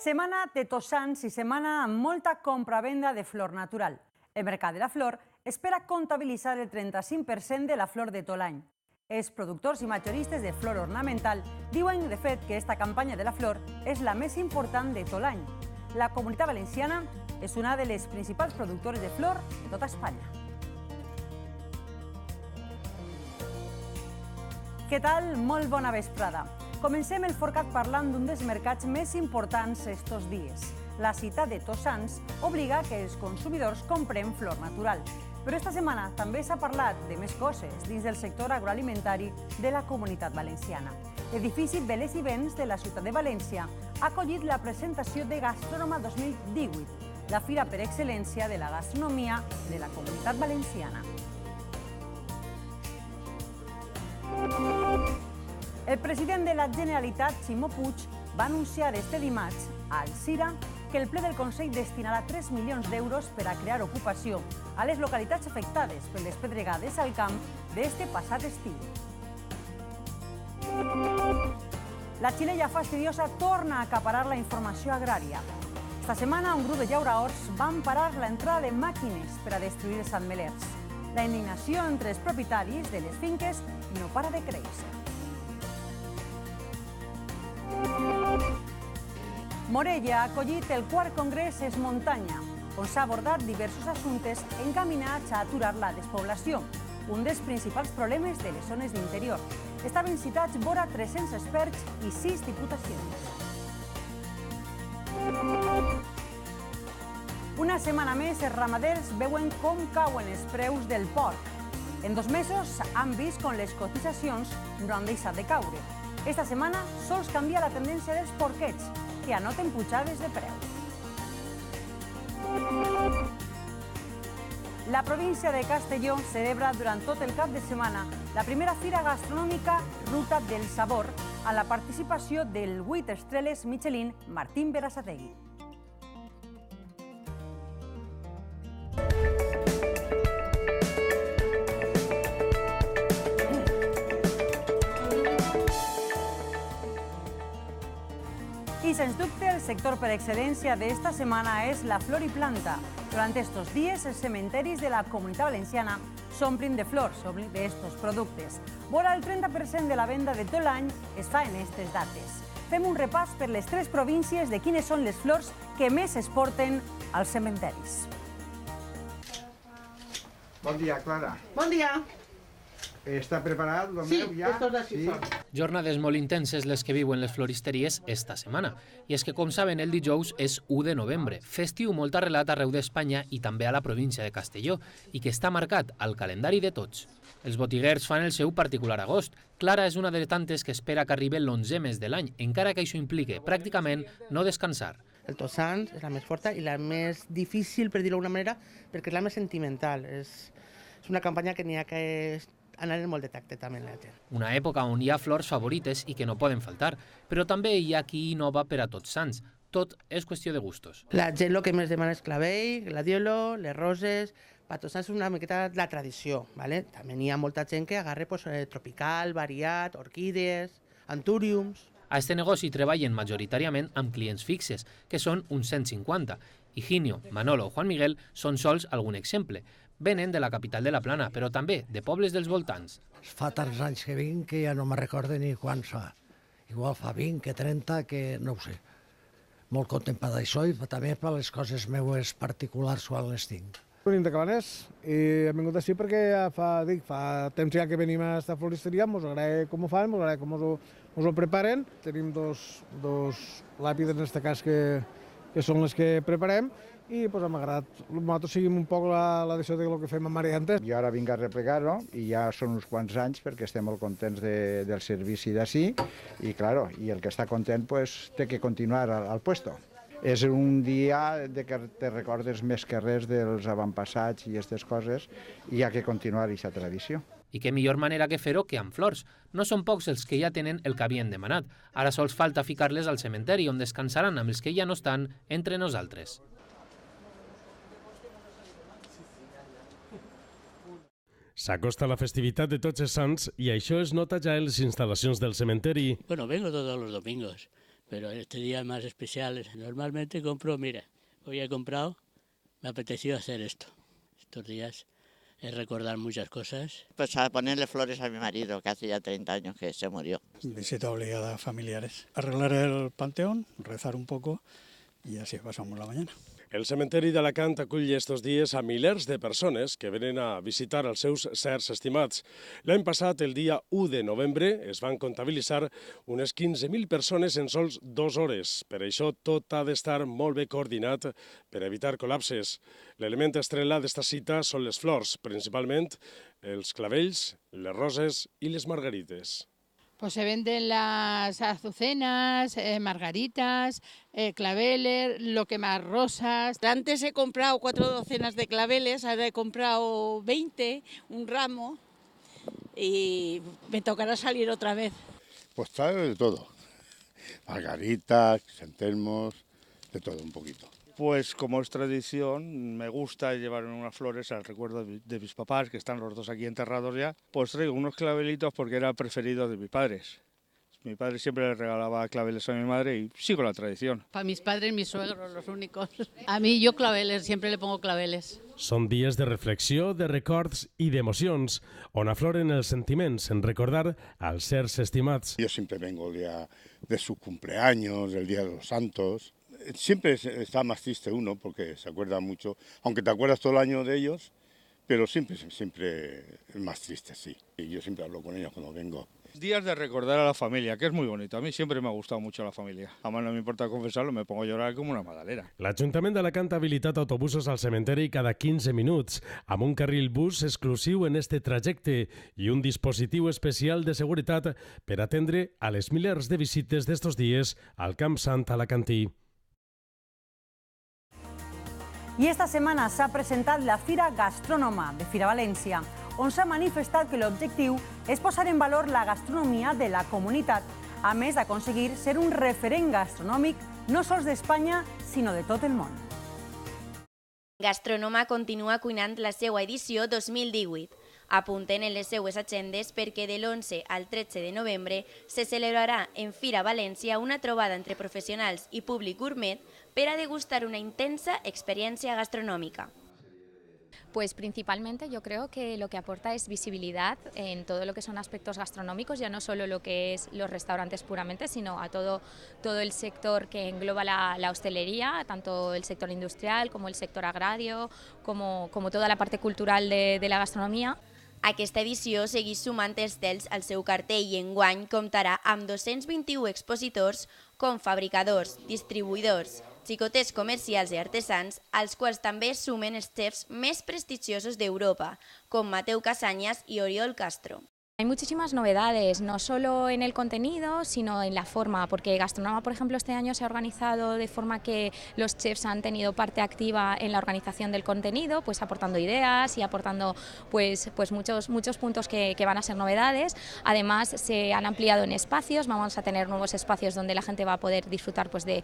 Setmana de Tots Sants i setmana amb molta compra-venda de flor natural. El mercat de la flor espera comptabilitzar el 35% de la flor de tot l'any. Els productors i majoristes de flor ornamental diuen, de fet, que aquesta campanya de la flor és la més important de tot l'any. La Comunitat Valenciana és una de les principals productores de flor de tota Espanya. Què tal? Molt bona vesprada. Comencem el forcat parlant d'un dels mercats més importants estos dies. La cita de Tots Sants obliga que els consumidors compren flor natural. Però esta setmana també s'ha parlat de més coses dins del sector agroalimentari de la Comunitat Valenciana. L'edifici Veles i Vents de la ciutat de València ha acollit la presentació de Gastrònoma 2018, la fira per excel·lència de la gastronomia de la Comunitat Valenciana. El president de la Generalitat, Ximo Puig, va anunciar este dimarts a Alzira que el ple del Consell destinarà 3 milions d'euros per a crear ocupació a les localitats afectades per les pedregades al camp d'este passat estiu. La xilella fastidiosa torna a acaparar la informació agrària. Esta setmana un grup de llauraors van parar l'entrada de màquines per a destruir els ametllers. La indignació entre els propietaris de les finques no para de créixer. Morella ha acollit el quart congrés Es Muntanya, on s'ha abordat diversos assumptes encaminats a aturar la despoblació, un dels principals problemes de les zones d'interior. Estaven citats vora 300 experts i 6 diputacions. Una setmana més, els ramaders veuen com cauen els preus del porc. En 2 mesos han vist com les cotitzacions no han deixat de caure. Esta setmana sols canvia la tendència dels porquets, que anoten pujades de preu. La província de Castelló celebra durant tot el cap de setmana la primera fira gastronòmica Ruta del Sabor amb la participació del 8 estreles Michelin Martín Berasategui. I, sens dubte, el sector per excel·lència d'esta setmana és la flor i planta. Durant estos dies, els cementeris de la Comunitat Valenciana s'omplen de flors, s'omplen d'estos productes. Vora el 30% de la venda de tot l'any es fa en aquestes dates. Fem un repàs per les 3 províncies de quines són les flors que més es porten als cementeris. Bon dia, Clara. Bon dia. Està preparat el meu ja? Estos d'ací són. Jornades molt intenses les que viuen les floristeries esta setmana. I és que, com saben, el dijous és 1 de novembre, festiu molt arrelat arreu d'Espanya i també a la província de Castelló, i que està marcat al calendari de tots. Els botiguers fan el seu particular agost. Clara és una de tantes que espera que arribi l'11è mes de l'any, encara que això implique pràcticament no descansar. El Tots Sants és la més forta i la més difícil, per dir-ho d'alguna manera, perquè és la més sentimental. És una campanya que n'hi ha que anar en molt de tacte també la gent. Una època on hi ha flors favorites i que no poden faltar, però també hi ha qui innova per a Tots Sants. Tot és qüestió de gustos. La gent el que més demana és clavell, gladiolo, les roses. Per Tots Sants és una miqueta la tradició, ¿vale? També hi ha molta gent que agarra tropical, variat, orquídees, antúriums. A este negoci treballen majoritàriament amb clients fixes, que són uns 150. Higinio, Manolo o Juan Miguel són sols algun exemple. Venen de la capital de la Plana, però també de pobles dels voltants. Fa tants anys que vinc que ja no me recordo ni quan fa. Igual fa 20, que 30, que no ho sé. Molt content per això i també per les coses meues particulars quan les tinc. Venim de Cabanès i hem vingut així perquè ja fa temps ja que venim a aquesta floristeria, ens agrada com ho fan, ens agrada com ens ho preparen. Tenim dos làpides en aquest cas que són les que preparem i hem agradat. Nosaltres seguim un poc la decisió del que fem amb Mariantes. Jo ara vinc a replegar-ho i ja són uns quants anys perquè estem molt contents del servici d'ací i, claro, i el que està content pues, té que continuar al puesto. És un dia de que te recordes més que res dels avantpassats i aquestes coses i hi ha que continuar aquesta tradició. I què millor manera que fer-ho que amb flors. No són pocs els que ja tenen el que havien demanat. Ara sols falta ficar-les al cementeri, on descansaran amb els que ja no estan entre nosaltres. S'acosta la festivitat de Tots els Sants i això es nota ja en les instal·lacions del cementeri. Bueno, vengo todos los domingos. pero este día es más especial. Normalmente compro, mira, hoy he comprado, me apeteció hacer esto. Estos días es recordar muchas cosas. Pues a ponerle flores a mi marido, que hace ya 30 años que se murió. Visita obligada a familiares. Arreglar el panteón, rezar un poco y así pasamos la mañana. El cementeri d'Alacant acull estos dies a milers de persones que venen a visitar els seus certs estimats. L'any passat, el dia 1 de novembre, es van comptabilitzar unes 15.000 persones en sols 2 hores. Per això, tot ha d'estar molt bé coordinat per evitar col·lapses. L'element estrella d'esta cita són les flors, principalment els clavells, les roses i les margarites. Pues se venden las azucenas, margaritas, claveles, lo que más rosas. Antes he comprado 4 docenas de claveles, ahora he comprado 20, un ramo, y me tocará salir otra vez. Pues trae de todo, margaritas, chantemos, de todo un poquito. Pues como es tradición, me gusta llevar unas flores al recuerdo de mis papás, que están los dos aquí enterrados ya. Pues traigo unos clavelitos porque era el preferido de mis padres. Mi padre siempre le regalaba claveles a mi madre y sigo la tradición. Para mis padres, mis suegros, los únicos. A mí yo claveles, siempre le pongo claveles. Són dies de reflexió, de records i d'emocions, on afloren els sentiments en recordar als certs estimats. Yo siempre vengo el día de su cumpleaños, el día de los santos. Siempre está más triste uno porque se acuerda mucho, aunque te acuerdas todo el año de ellos, pero siempre es más triste, sí. Y yo siempre hablo con ellos cuando vengo. Días de recordar a la familia, que es muy bonito. A mí siempre me ha gustado mucho la familia. Además no me importa confesarlo, me pongo a llorar como una magdalena. L'Ajuntament d'Alacant ha habilitat autobusos al cementeri cada 15 minuts, amb un carril bus exclusiu en este trajecte i un dispositiu especial de seguretat per atendre a les milers de visites d'estos dies al Camp Sant alacantí. I esta setmana s'ha presentat la Fira Gastrònoma de Fira València, on s'ha manifestat que l'objectiu és posar en valor la gastronomia de la comunitat, a més d'aconseguir ser un referent gastronòmic no sols d'Espanya, sinó de tot el món. Gastrònoma continua cuinant la seva edició 2018. Apunten en les seues agendes perquè de l'11 al 13 de novembre se celebrarà en Fira València una trobada entre professionals i públic gourmet per a degustar una intensa experiencia gastronómica. Pues principalmente yo creo que lo que aporta es visibilidad en todo lo que son aspectos gastronómicos, ya no solo lo que es los restaurantes puramente, sino a todo el sector que engloba la hostelería, tanto el sector industrial como el sector agrario, como toda la parte cultural de la gastronomía. Aquesta edició segueix sumant estels al seu cartell i enguany comptarà amb 221 expositors com fabricadors, distribuïdors, xicoters comercials i artesans, als quals també sumen els xefs més prestigiosos d'Europa, com Mateu Casañas i Oriol Castro. Hay muchísimas novedades, no solo en el contenido, sino en la forma, porque Gastrònoma, por ejemplo, este año se ha organizado de forma que los chefs han tenido parte activa en la organización del contenido, pues aportando ideas y aportando pues muchos puntos que van a ser novedades. Además, se han ampliado en espacios, vamos a tener nuevos espacios donde la gente va a poder disfrutar pues de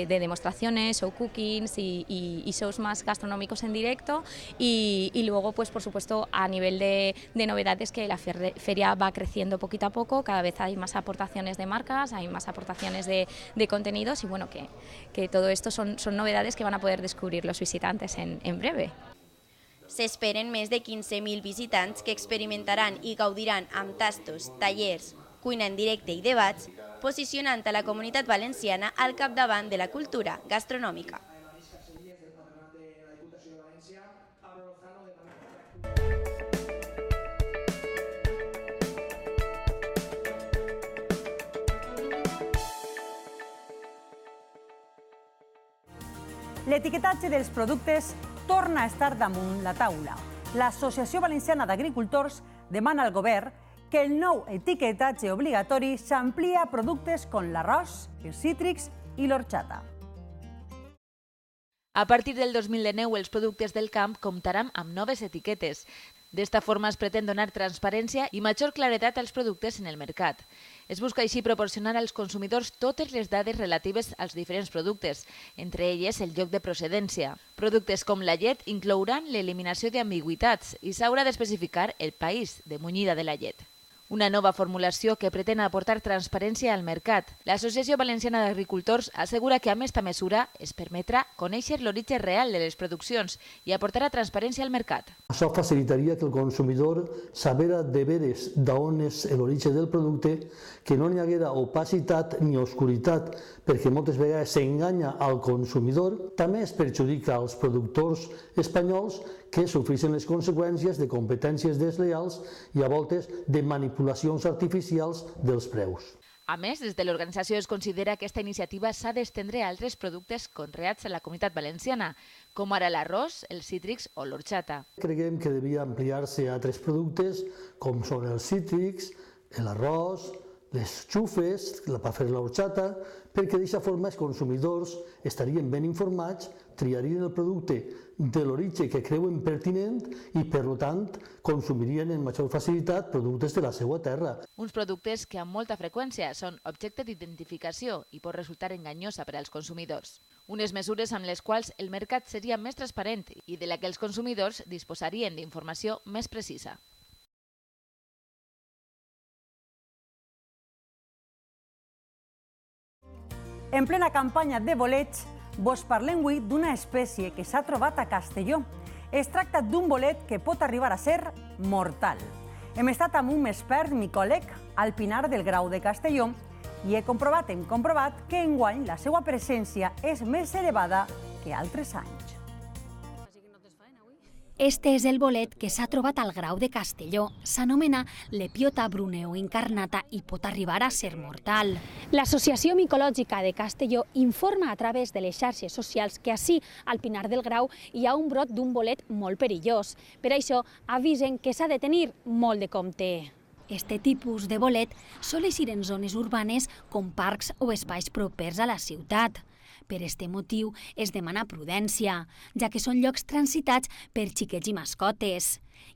demostraciones, show cookings y shows más gastronómicos en directo. Y luego, pues por supuesto, a nivel de novedades, que la feria va creciendo poquito a poco, cada vez hay más aportaciones de marcas, hay más aportaciones de contenidos y bueno, que todo esto son novedades que van a poder descubrir los visitantes en breve. S'esperen més de 15.000 visitants que experimentaran i gaudiran amb tastos, tallers, cuina en directe i debats, posicionant a la comunitat valenciana al capdavant de la cultura gastronòmica. L'etiquetatge dels productes torna a estar damunt la taula. L'Associació Valenciana d'Agricultors demana al govern que el nou etiquetatge obligatori s'amplia a productes com l'arròs, els cítrics i l'orxata. A partir del 2019, els productes del camp comptaran amb noves etiquetes. D'esta forma es pretén donar transparència i major claredat als productes en el mercat. Es busca així proporcionar als consumidors totes les dades relatives als diferents productes, entre elles el lloc de procedència. Productes com la llet inclouran l'eliminació d'ambigüitats i s'haurà d'especificar el país de munyida de la llet. una nova formulació que pretén aportar transparència al mercat. L'Associació Valenciana d'Agricultors assegura que amb esta mesura es permetrà conèixer l'origen real de les produccions i aportarà transparència al mercat. Això facilitaria que el consumidor sabera de veres d'on és l'origen del producte, que no hi haguera opacitat ni oscuritat, perquè moltes vegades s'enganya al consumidor. També es perjudica als productors espanyols que sofreixen les conseqüències de competències desleals i a voltes de manipulacions artificials dels preus. A més, des de l'organització es considera que aquesta iniciativa s'ha d'estendre a altres productes conreats a la Comunitat Valenciana, com ara l'arròs, els cítrics o l'orxata. Creiem que devia ampliar-se a altres productes com són els cítrics, l'arròs, les xufes, per fer l'orxata, perquè d'aquesta forma els consumidors estarien ben informats, triarien el producte de l'origen que creuen pertinent i, per tant, consumirien amb major facilitat productes de la seva terra. Uns productes que amb molta freqüència són objecte d'identificació i pot resultar enganyosa per als consumidors. Unes mesures amb les quals el mercat seria més transparent i de la que els consumidors disposarien d'informació més precisa. En plena campanya de boleig, vos parlem avui d'una espècie que s'ha trobat a Castelló. Es tracta d'un bolet que pot arribar a ser mortal. Hem estat amb un expert micòleg al Pinar del Grau de Castelló i hem comprovat que enguany la seva presència és més elevada que altres anys. Este és el bolet que s'ha trobat al Grau de Castelló. S'anomena Lepiota bruneo incarnata i pot arribar a ser mortal. L'Associació Micològica de Castelló informa a través de les xarxes socials que ací, al Pinar del Grau, hi ha un brot d'un bolet molt perillós. Per això avisen que s'ha de tenir molt de compte. Este tipus de bolet sol eixir en zones urbanes com parcs o espais propers a la ciutat. Per este motiu es demana prudència, ja que són llocs transitats per xiquets i mascotes.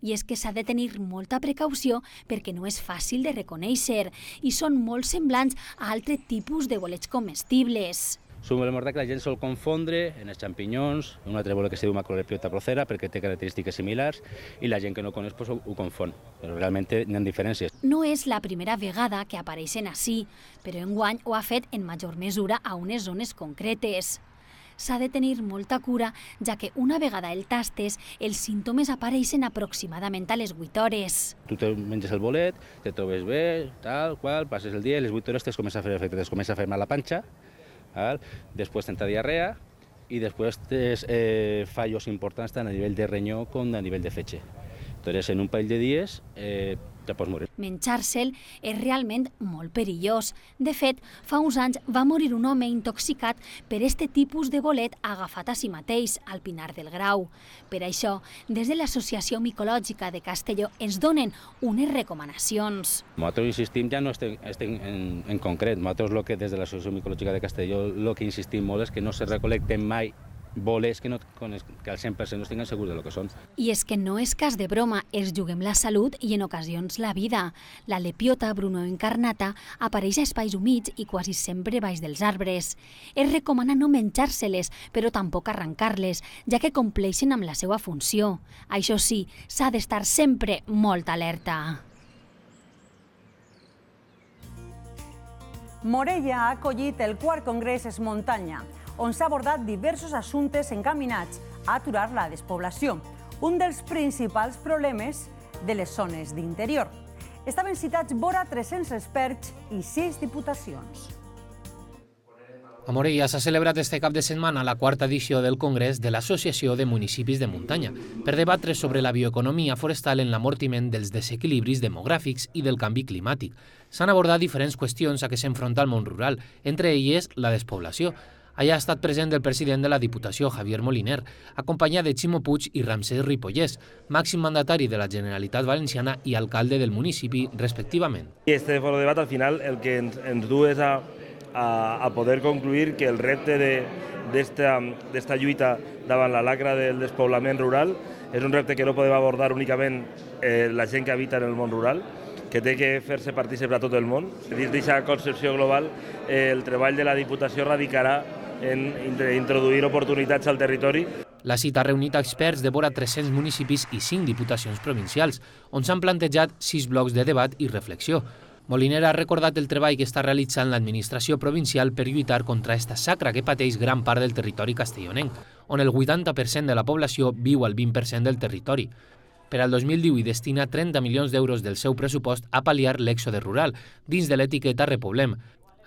I és que s'ha de tenir molta precaució perquè no és fàcil de reconèixer i són molt semblants a altres tipus de bolets comestibles. És un bolet mortal que la gent sol confondre en els xampinyons, un altre bolet que es diu Macrolepiota procera perquè té característiques similars i la gent que no coneix ho confon, però realment hi ha diferències. No és la primera vegada que apareixen ací, però enguany ho ha fet en major mesura a unes zones concretes. S'ha de tenir molta cura, ja que una vegada el tastes, els símptomes apareixen aproximadament a les 8 hores. Tu te menges el bolet, te trobes bé, tal, qual, passes el dia i a les 8 hores es comença a fer efecte, es comença a fer mal la panxa, después tenta diarrea y después fallos importantes tanto a nivel de riñón como a nivel de fetge. Entonces, en un parell de dies ja pots morir. Menjar-se'l és realment molt perillós. De fet, fa uns anys va morir un home intoxicat per este tipus de bolet agafat a si mateix, al Pinar del Grau. Per això, des de l'Associació Micològica de Castelló ens donen unes recomanacions. Nosaltres insistim, ja no estem en concret, nosaltres des de l'Associació Micològica de Castelló el que insistim molt és que no se recolecten mai bolets que al 100% no estiguen segurs del que són. I és que no és cas de broma, es juguem la salut i en ocasions la vida. La Lepiota bruneo incarnata apareix a espais humits i quasi sempre baix dels arbres. Es recomana no menjar-se-les, però tampoc arrencar-les, ja que compleixen amb la seva funció. Això sí, s'ha d'estar sempre molt alerta. Morella ha acollit el 4è Congrés Es Muntanya, on s'ha abordat diversos assumptes encaminats a aturar la despoblació, un dels principals problemes de les zones d'interior. Estaven citats vora 300 experts i 6 diputacions. A Morella s'ha celebrat este cap de setmana la 4ª edició del Congrés de l'Associació de Municipis de Muntanya per debatre sobre la bioeconomia forestal en l'amortiment dels desequilibris demogràfics i del canvi climàtic. S'han abordat diferents qüestions a què s'enfronta el món rural, entre elles la despoblació. Allà ha estat present el president de la Diputació, Javier Moliner, acompanyat de Ximo Puig i Ramsès Ripollès, màxim mandatari de la Generalitat Valenciana i alcalde del municipi, respectivament. Este foro de debat, al final, el que ens du és a poder concluir que el repte d'esta lluita davant la lacra del despoblament rural és un repte que no podem abordar únicament la gent que habita en el món rural, que té que fer-se partícip a tot el món. Dins d'aquesta concepció global, el treball de la Diputació radicarà en introduir oportunitats al territori. La cita ha reunit experts de vora 300 municipis i 5 diputacions provincials, on s'han plantejat 6 blocs de debat i reflexió. Moliner ha recordat el treball que està realitzant l'administració provincial per lluitar contra esta xacra que pateix gran part del territori castellonenc, on el 80% de la població viu al 20% del territori. Per al 2018 destina 30 milions d'euros del seu pressupost a pal·liar l'èxode rural, dins de l'etiqueta Repoblem.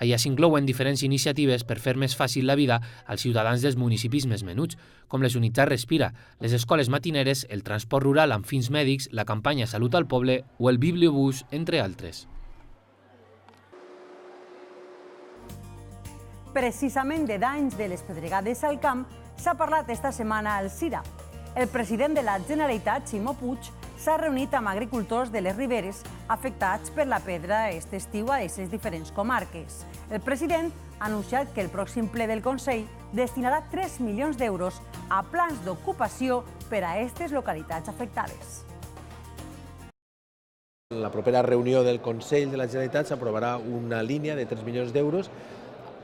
Allà s'inclouen diferents iniciatives per fer més fàcil la vida als ciutadans dels municipis més menuts, com les unitats Respira, les escoles matineres, el transport rural amb fins mèdics, la campanya Salut al Poble o el Bibliobús, entre altres. Precisament de danys de les pedregades al camp s'ha parlat esta setmana al CIRA. El president de la Generalitat, Ximo Puig, s'ha reunit amb agricultors de les riberes afectats per la pedra aquest estiu a aquestes diferents comarques. El president ha anunciat que el pròxim ple del Consell destinarà 3 milions d'euros a plans d'ocupació per a aquestes localitats afectades. En la propera reunió del Consell de la Generalitat s'aprovarà una línia de 3 milions d'euros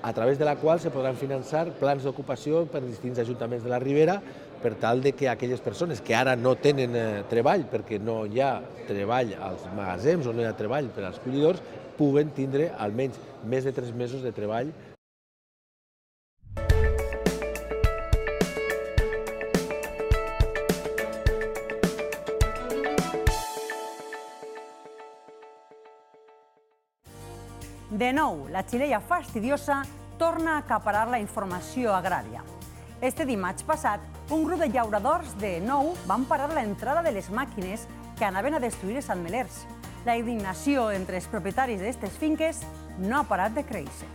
a través de la qual se podran finançar plans d'ocupació per distints ajuntaments de la Ribera per tal de que aquelles persones que ara no tenen treball, perquè no hi ha treball als magatzems o no hi ha treball per als collidors, puguen tindre almenys més de 3 mesos de treball. De nou, la xirella fastidiosa torna a acaparar la informació agrària. Este dimarts passat, un grup de llauradors de Nou van parar l'entrada de les màquines que anaven a destruir els ametllers. La indignació entre els propietaris d'aquestes finques no ha parat de créixer.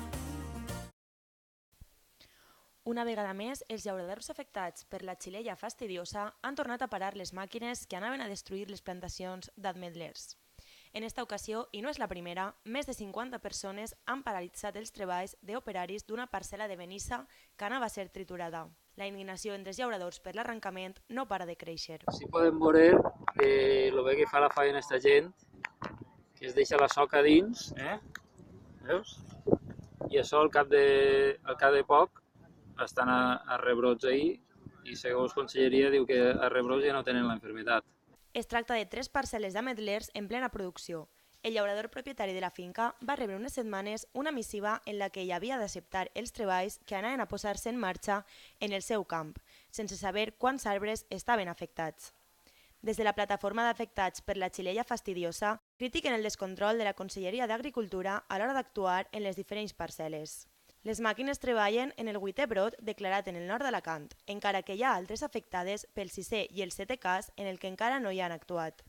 Una vegada més, els llauradors afectats per la xirella fastidiosa han tornat a parar les màquines que anaven a destruir les plantacions d'ametllers. En esta ocasió, i no és la primera, més de 50 persones han paralitzat els treballs d'operaris d'una parcel·la de Benissa que anava a ser triturada. La indignació entre els llauradors per l'arrencament no para de créixer. Així podem veure el bé que fa la feina aquesta gent, que es deixa la soca dins, veus? I això al cap de poc estan a rebrots ahir i segons Conselleria diu que a rebrots ja no tenen la malaltia. Es tracta de 3 parcel·les d'ametlers en plena producció. El llaurador propietari de la finca va rebre unes setmanes una missiva en la que ell havia d'acceptar els treballs que anaven a posar-se en marxa en el seu camp, sense saber quants arbres estaven afectats. Des de la plataforma d'afectats per la xirella fastidiosa, critiquen el descontrol de la Conselleria d'Agricultura a l'hora d'actuar en les diferents parcel·les. Les màquines treballen en el 8è brot declarat en el nord d'Alacant, encara que hi ha altres afectades pel 6è i el 7è cas en el que encara no hi han actuat.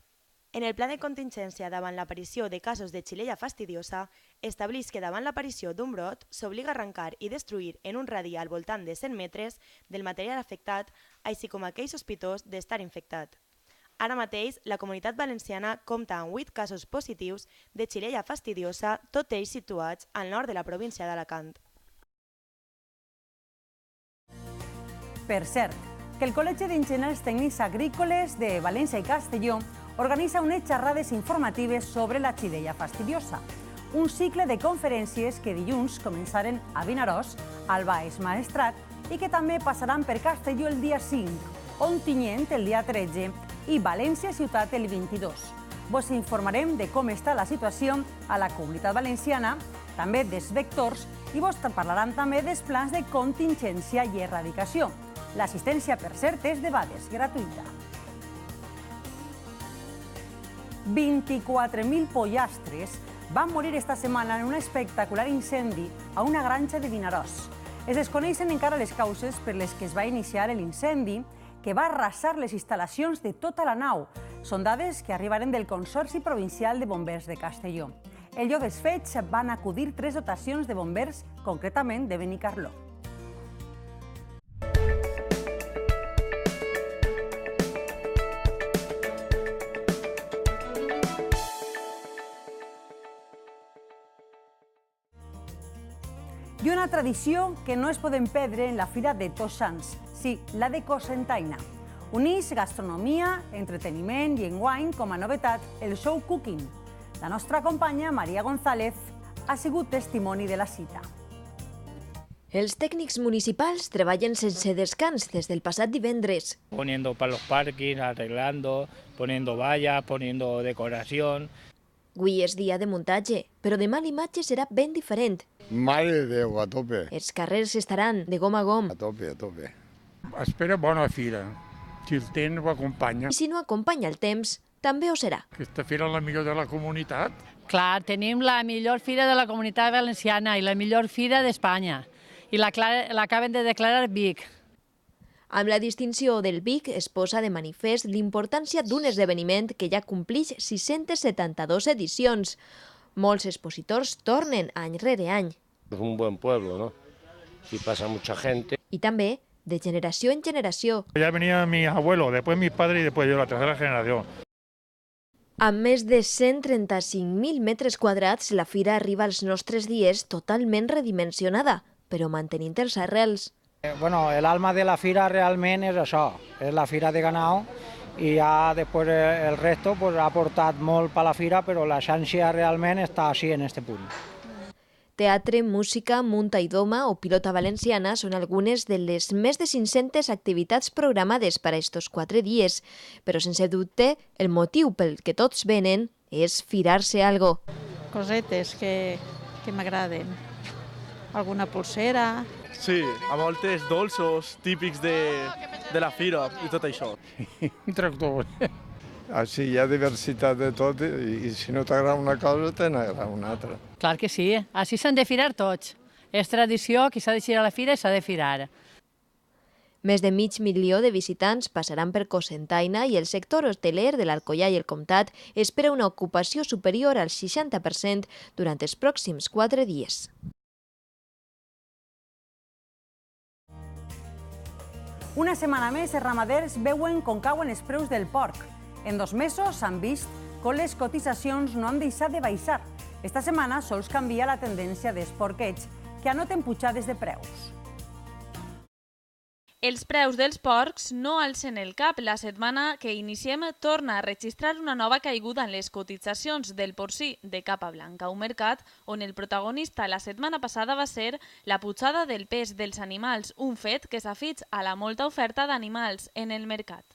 En el pla de contingència davant l'aparició de casos de xirella fastidiosa, estableix que davant l'aparició d'un brot s'obliga a arrencar i destruir en un radi al voltant de 100 metres del material afectat, així com aquell sospitós d'estar infectat. Ara mateix, la Comunitat Valenciana compta amb 8 casos positius de xirella fastidiosa, tots ells situats al nord de la província d'Alacant. Per cert, que el Col·legi d'Enginyers Tècnics Agrícoles de València i Castelló organitza unes xerrades informatives sobre la xirella fastidiosa, un cicle de conferències que dilluns començaren a Vinaròs, al Baix Maestrat, i que també passaran per Castelló el dia 5, Ontinyent el dia 13 i València Ciutat el 22. Vos informarem de com està la situació a la Comunitat Valenciana, també dels vectors, i vos parlaran també dels plans de contingència i erradicació. L'assistència, per cert, és de bades gratuïta. 24.000 pollastres van morir esta setmana en un espectacular incendi a una granja de Vinaròs. Es desconeixen encara les causes per les que es va iniciar l'incendi, que va arrasar les instal·lacions de tota la nau. Són dades que arribaren del Consorci Provincial de Bombers de Castelló. El lloc dels fets van acudir 3 dotacions de bombers, concretament de Benicarló. I una tradició que no es podem perdre en la Fira de Tots Sants, sí, la de Cocentaina. Uneix gastronomia, entreteniment i enguany, com a novetat, el show cooking. La nostra companya, Maria González, ha sigut testimoni de la cita. Els tècnics municipals treballen sense descans des del passat divendres. Poniendo para los parkings, arreglando, poniendo vallas, poniendo decoración. Avui és dia de muntatge, però demà l'imatge serà ben diferent. Mare de Déu, a tope. Els carrers estaran de gom a gom. A tope, a tope. Espera bona fira, si el temps ho acompanya. I si no acompanya el temps, també ho serà. Aquesta fira és la millor de la comunitat. Clar, tenim la millor fira de la Comunitat Valenciana i la millor fira d'Espanya. I l'acaben de declarar Vic. Amb la distinció del Vic es posa de manifest l'importància d'un esdeveniment que ja complix 672 edicions. Molts expositors tornen any rere any. Es un buen pueblo, ¿no? Si pasa mucha gente. I també de generació en generació. Ya venía mi abuelo, después mis padres y después yo, la tercera generación. Amb més de 135.000 metres quadrats, la fira arriba als nostres dies totalment redimensionada, però mantenint els arrels. Bueno, el alma de la fira realment és això, és la fira de ganao i ja després el resto pues, ha aportat molt per la fira, però l'essència realment està així en aquest punt. Teatre, música, munta i doma o pilota valenciana són algunes de les més de 500 activitats programades per a estos 4 dies, però sense dubte el motiu pel que tots venen és firar-se algo. Cosetes que m'agraden, alguna pulsera. Sí, a voltes dolços típics de la fira i tot això. Un tractor. Així hi ha diversitat de tot i si no t'agrada una cosa, t'agrada una altra. Clar que sí, així s'han de firar tots. És tradició que s'ha de girar a la fira i s'ha de firar. Més de 500.000 de visitants passaran per Cocentaina i el sector hoteler de l'Alcoià i el Comtat espera una ocupació superior al 60% durant els pròxims 4 dies. Una setmana més, els ramaders veuen com cauen els preus del porc. En 2 mesos s'han vist com les cotitzacions no han deixat de baixar. Esta setmana sols canvia la tendència dels porquets, que anoten pujades de preus. Els preus dels porcs no alcen el cap. La setmana que iniciem torna a registrar una nova caiguda en les cotitzacions del porcí de capa blanca, un mercat on el protagonista la setmana passada va ser la pujada del pes dels animals, un fet que s'afig a la molta oferta d'animals en el mercat.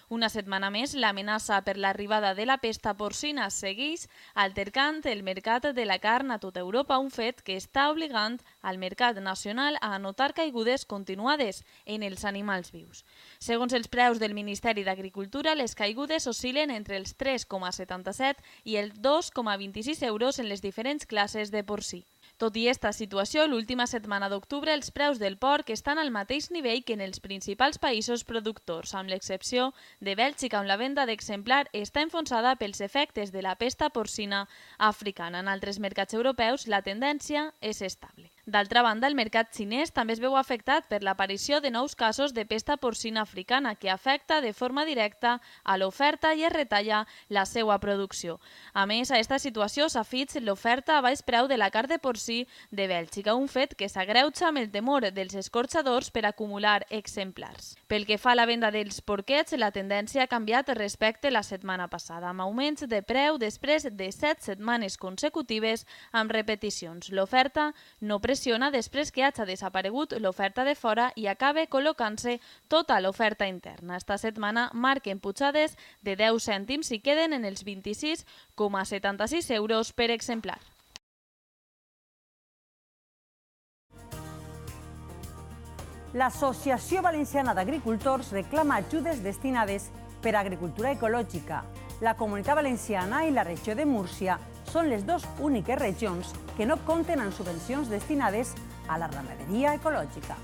Una setmana més, l'amenaça per l'arribada de la pesta porcina segueix altercant el mercat de la carn a tota Europa, un fet que està obligant al mercat nacional a anotar caigudes continuades en els animals vius. Segons els preus del Ministeri d'Agricultura, les caigudes oscil·len entre els 3,77 i els 2,26 euros en les diferents classes de porcí. Tot i esta situació, l'última setmana d'octubre els preus del porc estan al mateix nivell que en els principals països productors, amb l'excepció de Bèlgica, on la venda d'exemplar està enfonsada pels efectes de la pesta porcina africana. En altres mercats europeus, la tendència és estable. D'altra banda, el mercat xinès també es veu afectat per l'aparició de nous casos de pesta porcina africana que afecta de forma directa a l'oferta i es retalla la seva producció. A més, a aquesta situació s'afig l'oferta a baix preu de la carn de porcí de Bèlgica, un fet que s'agreuja amb el temor dels escorxadors per acumular exemplars. Pel que fa a la venda dels porquets, la tendència ha canviat respecte la setmana passada, amb augments de preu després de 7 setmanes consecutives amb repeticions. L'oferta no pressiona després que hagi desaparegut l'oferta de fora i acabe col·locant-se tota l'oferta interna. Esta setmana marquen pujades de 10 cèntims i queden en els 26,76 euros per exemplar. L'Associació Valenciana d'Agricultors reclama ajudes destinades per a agricultura ecològica. La Comunitat Valenciana i la regió de Múrcia són les 2 úniques regions que no compten amb subvencions destinades a la ramaderia ecològica.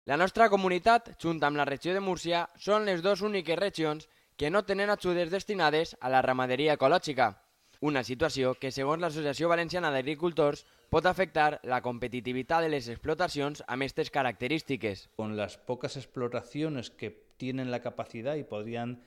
La nostra comunitat, junt amb la regió de Múrcia, són les 2 úniques regions que no tenen ajudes destinades a la ramaderia ecològica. Una situació que, segons l'Associació Valenciana d'Agricultors, pot afectar la competitividad de las explotaciones a estas características. Con las pocas explotaciones que tienen la capacidad y podrían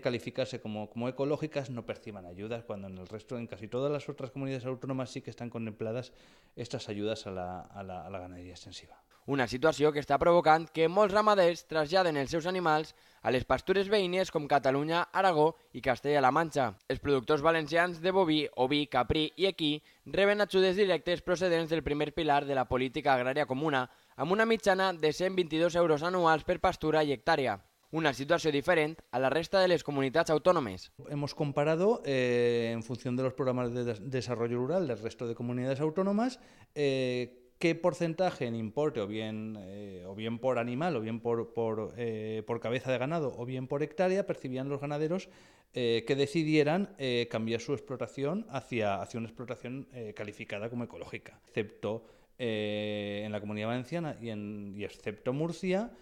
calificarse como ecológicas, no perciban ayudas, cuando en el resto, en casi todas las otras comunidades autónomas sí que están contempladas estas ayudas a la ganadería extensiva. Una situació que està provocant que molts ramaders traslladen els seus animals a les pastures veïnes com Catalunya, Aragó i Castella-La Manxa. Els productors valencians de boví, oví, caprí i equí reben ajudes directes procedents del primer pilar de la política agrària comuna, amb una mitjana de 122 euros anuals per pastura i hectàrea. Una situación diferente a la resta de las comunidades autónomas. Hemos comparado, en función de los programas de desarrollo rural del resto de comunidades autónomas, qué porcentaje en importe, o bien por animal, o bien por cabeza de ganado, o bien por hectárea, percibían los ganaderos que decidieran cambiar su explotación hacia una explotación calificada como ecológica, excepto en la Comunidad Valenciana y excepto Murcia.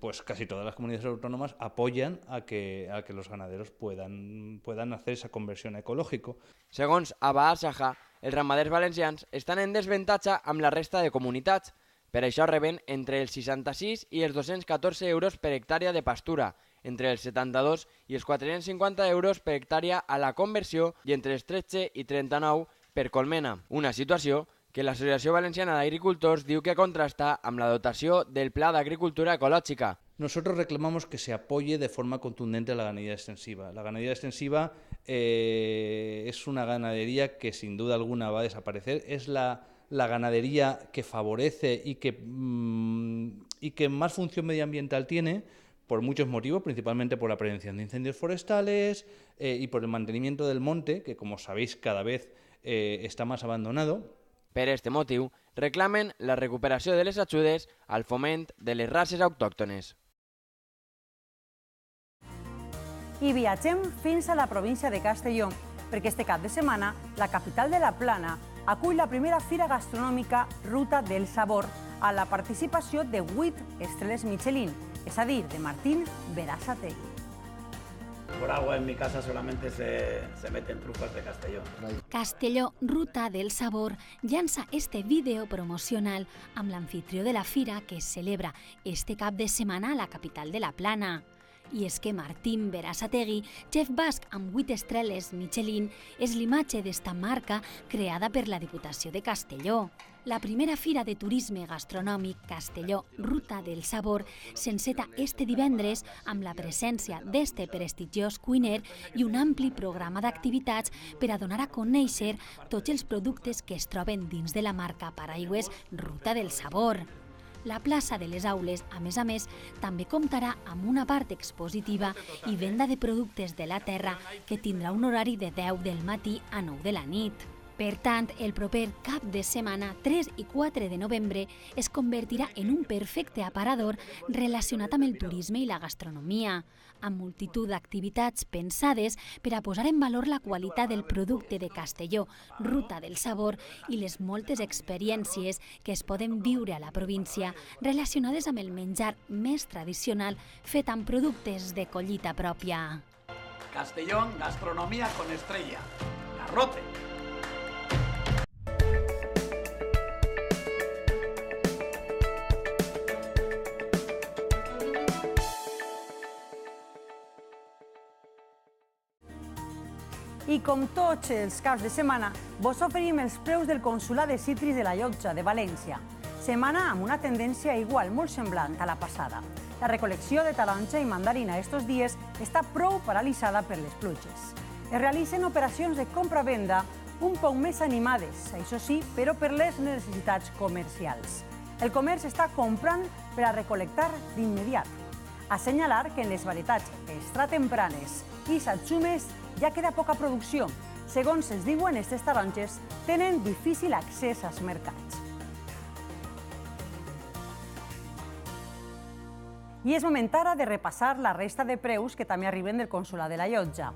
Pues casi todas las comunidades autónomas apoyan a que los ganaderos puedan hacer esa conversión ecológica. Segons Abba Asaja, els ramaders valencians estan en desavantatge amb la resta de comunitats. Per això reben entre els 66 i els 214 euros per hectàrea de pastura, entre els 72 i els 450 euros per hectàrea a la conversió i entre els 13 i 39 per colmena. Una situació que l'Associació Valenciana d'Agricultors diu que contrasta amb la dotació del Pla d'Agricultura Ecológica. Nosotros reclamamos que se apoye de forma contundente a la ganadería extensiva. La ganadería extensiva es una ganadería que sin duda alguna va a desaparecer. Es la ganadería que favorece y que más función medioambiental tiene por muchos motivos, principalmente por la prevención de incendios forestales y por el mantenimiento del monte, que como sabéis cada vez está más abandonado. Per este motiu, reclamen la recuperació de les ajudes al foment de les races autòctones. I viatgem fins a la província de Castelló, perquè este cap de setmana la capital de la Plana acull la primera fira gastronòmica Ruta del Sabor a la participació de 8 estrelles Michelin, és a dir, de Martín Berasategui. Por agua en mi casa solamente se meten trufas de Castelló. Castelló, Ruta del Sabor, llança este vídeo promocional amb l'anfitrió de la fira que es celebra este cap de setmana a la capital de la Plana. I és que Martín Berasategui, chef basc amb 8 estrelles Michelin, és l'imatge d'esta marca creada per la Diputació de Castelló. La primera fira de turisme gastronòmic Castelló Ruta del Sabor s'enceta este divendres amb la presència d'este prestigiós cuiner i un ampli programa d'activitats per a donar a conèixer tots els productes que es troben dins de la marca paraigües Ruta del Sabor. La plaça de les Aules, a més, també comptarà amb una part expositiva i venda de productes de la terra que tindrà un horari de 10 del matí a 9 de la nit. Per tant, el proper cap de setmana, 3 i 4 de novembre, es convertirà en un perfecte aparador relacionat amb el turisme i la gastronomia, amb multitud d'activitats pensades per a posar en valor la qualitat del producte de Castelló, Ruta del Sabor, i les moltes experiències que es poden viure a la província relacionades amb el menjar més tradicional fet amb productes de collita pròpia. Castellón, gastronomía con estrella. Garrote. I com tots els caps de setmana, vos oferim els preus del Consolat de Cítrics de la Llotja de València. Setmana amb una tendència igual, molt semblant a la passada. La recol·lecció de taronja i mandarina estos dies està prou paralitzada per les pluges. Es realitzen operacions de compra-venda un poc més animades, això sí, però per les necessitats comercials. El comerç està comprant per a recol·lectar d'immediat. Assenyalar que en les varietats extratempranes i satsumes ja queda poca producció. Segons ens diuen, aquestes taronges tenen difícil accés als mercats. I és moment ara de repassar la resta de preus que també arriben del Consolat de la Llotja.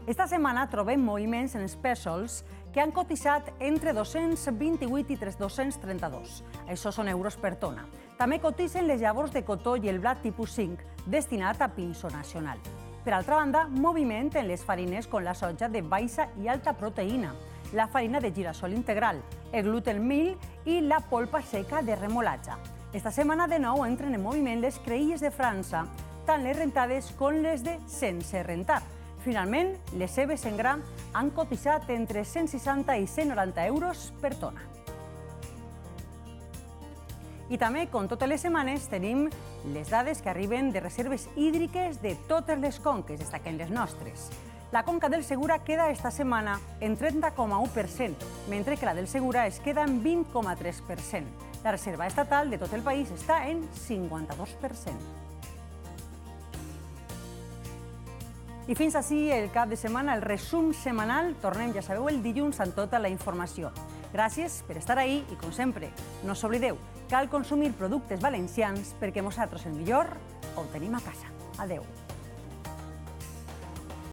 Esta setmana trobem moviments en els pèsols que han cotitzat entre 228 i 232. Això són euros per tona. També cotitzen les llavors de cotó i el blat tipus 5, destinat a pinso nacional. Per altra banda, moviment en les farines com la soja de baixa i alta proteïna, la farina de girassol integral, el gluten meal i la polpa seca de remolatge. Esta setmana de nou entren en moviment les creïlles de França, tant les rentades com les de sense rentar. Finalment, les cebes en gra han cotitzat entre 160 i 190 euros per tona. I també, com totes les setmanes, tenim Les dades que arriben de reserves hídriques de totes les conques, destaquen les nostres. La conca del Segura queda esta setmana en 30,1%, mentre que la del Segura es queda en 20,3%. La reserva estatal de tot el país està en 52%. I fins així el cap de setmana, el resum setmanal. Tornem, ja sabeu, el dilluns amb tota la informació. Gràcies per estar ahí i, com sempre, no us oblideu, cal consumir productes valencians perquè nosaltres el millor ho tenim a casa. Adeu.